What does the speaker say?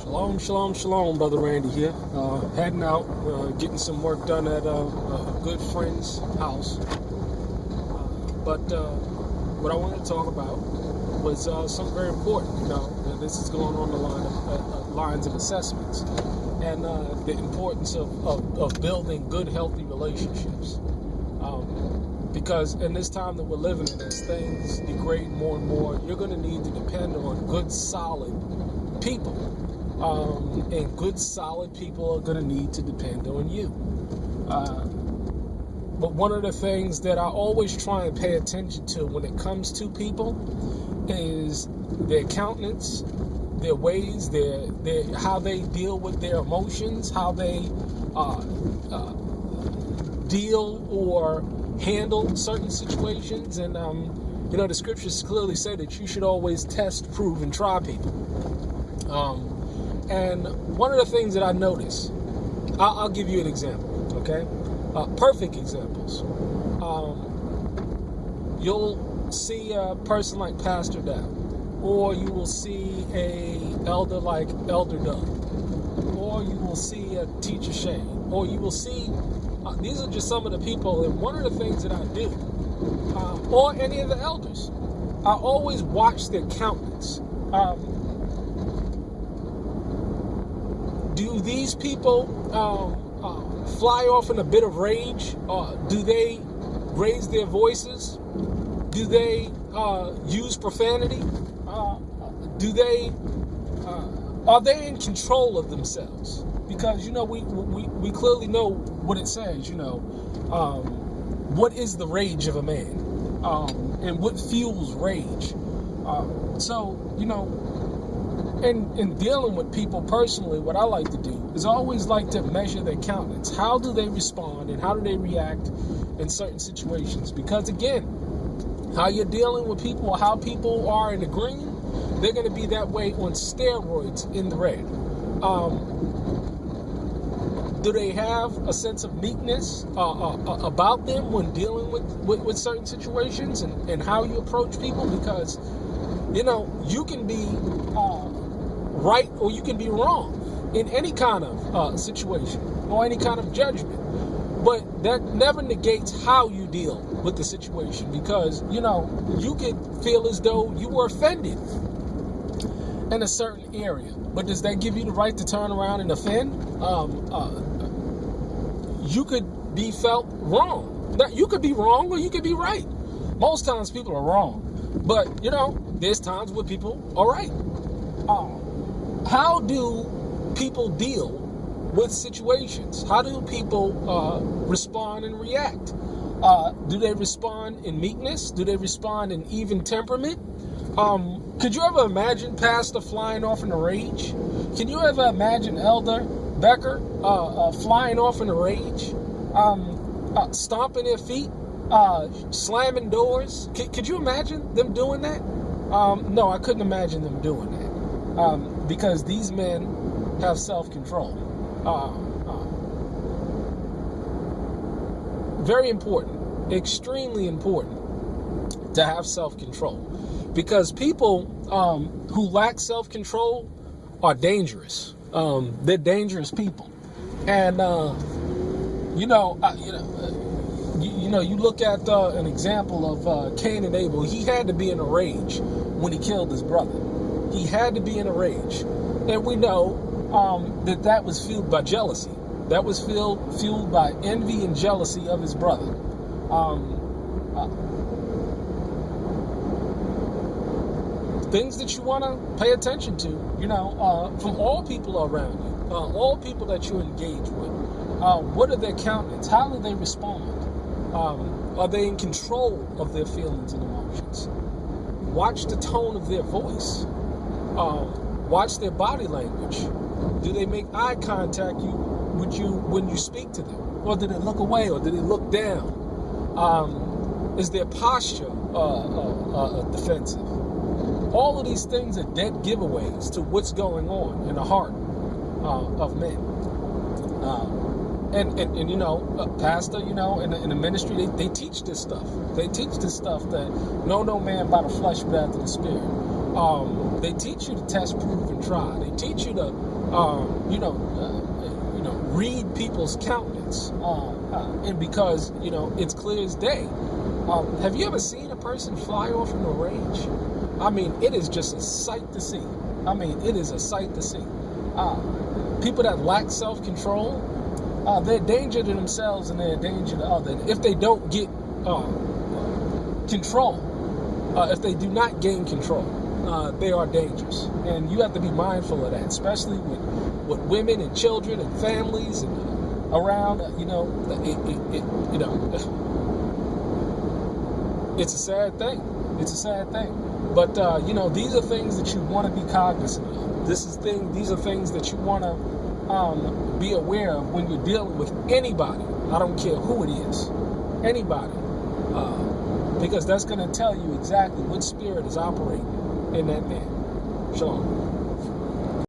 Shalom, shalom, shalom, Brother Randy here. Heading out, getting some work done at a good friend's house. But what I wanted to talk about was something very important. And this is going on the lines of assessments and the importance of building good, healthy relationships. Because in this time that we're living in, as things degrade more and more, you're going to need to depend on good, solid people. And good, solid people are going to need to depend on you. But one of the things that I always try and pay attention to when it comes to people is their countenance, their ways, their how they deal with their emotions, how they deal or handle certain situations. And the scriptures clearly say that you should always test, prove, and try people. And one of the things that I notice, I'll give you an example, okay? Perfect examples. You'll see a person like Pastor Dow, or you will see a elder like Elder Doug, or you will see a Teacher Shane, or you will see, these are just some of the people, and one of the things that I do, or any of the elders, I always watch their countenance. Do these people fly off in a bit of rage? Do they raise their voices? Do they use profanity? Are they in control of themselves? Because we clearly know what it says. What is the rage of a man, and what fuels rage? In dealing with people personally, what I like to do is always like to measure their countenance. How do they respond and how do they react in certain situations? Because again, how you're dealing with people or how people are in the green, they're going to be that way on steroids in the red. Do they have a sense of meekness about them when dealing with certain situations and how you approach people? Because, you can be right or you can be wrong in any kind of situation or any kind of judgment. But that never negates how you deal with the situation, because, you could feel as though you were offended in a certain area. But does that give you the right to turn around and offend? You could be felt wrong. Now, you could be wrong or you could be right. Most times people are wrong. But, there's times where people are right. How do people deal with situations? How do people respond and react? Do they respond in meekness? Do they respond in even temperament? Could you ever imagine Pastor flying off in a rage? Can you ever imagine Elder Becker flying off in a rage? Stomping their feet? Slamming doors? Could you imagine them doing that? No, I couldn't imagine them doing that. Because these men have self-control. Very important, extremely important to have self-control. Because people who lack self-control are dangerous. They're dangerous people. And, you look at an example of Cain and Abel. He had to be in a rage when he killed his brother. He had to be in a rage. And we know that was fueled by jealousy. That was fueled by envy and jealousy of his brother. Things that you want to pay attention to, from all people around you, all people that you engage with. What are their countenance? How do they respond? Are they in control of their feelings and emotions? Watch the tone of their voice. Watch their body language. Do they make eye contact with you when you speak to them? Or do they look away, or do they look down? Is their posture defensive? All of these things are dead giveaways to what's going on in the heart of men. Pastor, in the ministry, they teach this stuff. They teach this stuff that know no man by the flesh, but after the spirit. They teach you to test, prove, and try. They teach you to, read people's countenance, and because it's clear as day. Have you ever seen a person fly off in a rage? I mean, it is just a sight to see. It is a sight to see. People that lack self-control, they're a danger to themselves and they're a danger to others. If they don't get control, if they do not gain control, they are dangerous. And you have to be mindful of that, especially with women and children and families and around. It's a sad thing. It's a sad thing. But these are things that you want to be cognizant of. These are things that you want to be aware of when you're dealing with anybody. I don't care who it is, anybody, because that's going to tell you exactly what spirit is operating in that man. Shalom.